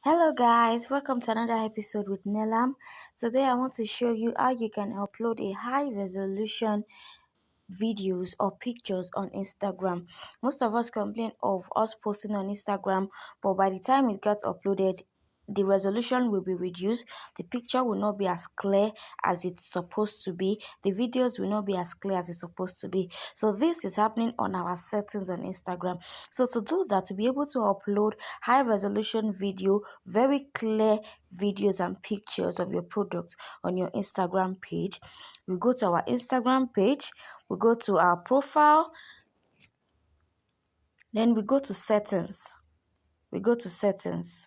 Hello guys, welcome to another episode with Nelam. Today I want to show you how you can upload a high resolution videos or pictures on Instagram. Most of us complain of us posting on Instagram, but by the time it gets uploaded, the resolution will be reduced, the picture will not be as clear as it's supposed to be, the videos will not be as clear as it's supposed to be. So this is happening on our settings on Instagram. So to do that, to be able to upload high resolution video, very clear videos and pictures of your products on your Instagram page, we go to our Instagram page, we go to our profile, then we go to settings. We go to settings.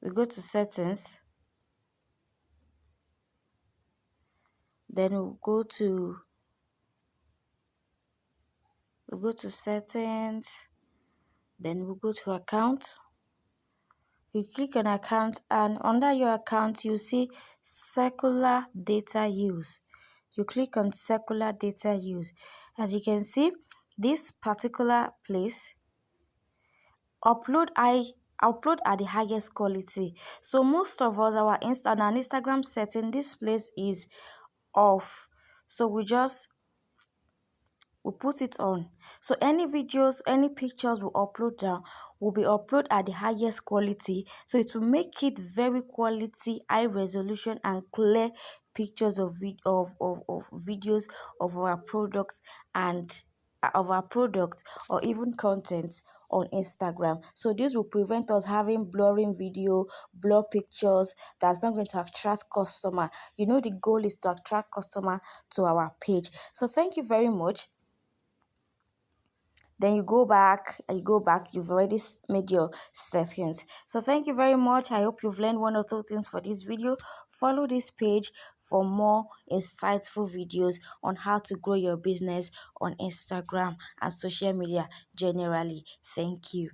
We go to settings. Then we go to settings. Then we go to account. You click on account, and under your account you see circular data use. You click on circular data use. As you can see, this particular place upload at the highest quality. So most of us, our Instagram setting, this place is off. So we put it on. So any videos, any pictures we upload down will be uploaded at the highest quality. So it will make it very quality, high resolution and clear pictures of videos of our products and of our product or even content on Instagram. So this will prevent us having blurring video, blur pictures that's not going to attract customer. You know, the goal is to attract customer to our page. So thank you very much. Then you go back, you've already made your settings. So thank you very much. I hope you've learned one or two things for this video. Follow this page for more insightful videos on how to grow your business on Instagram and social media generally. Thank you.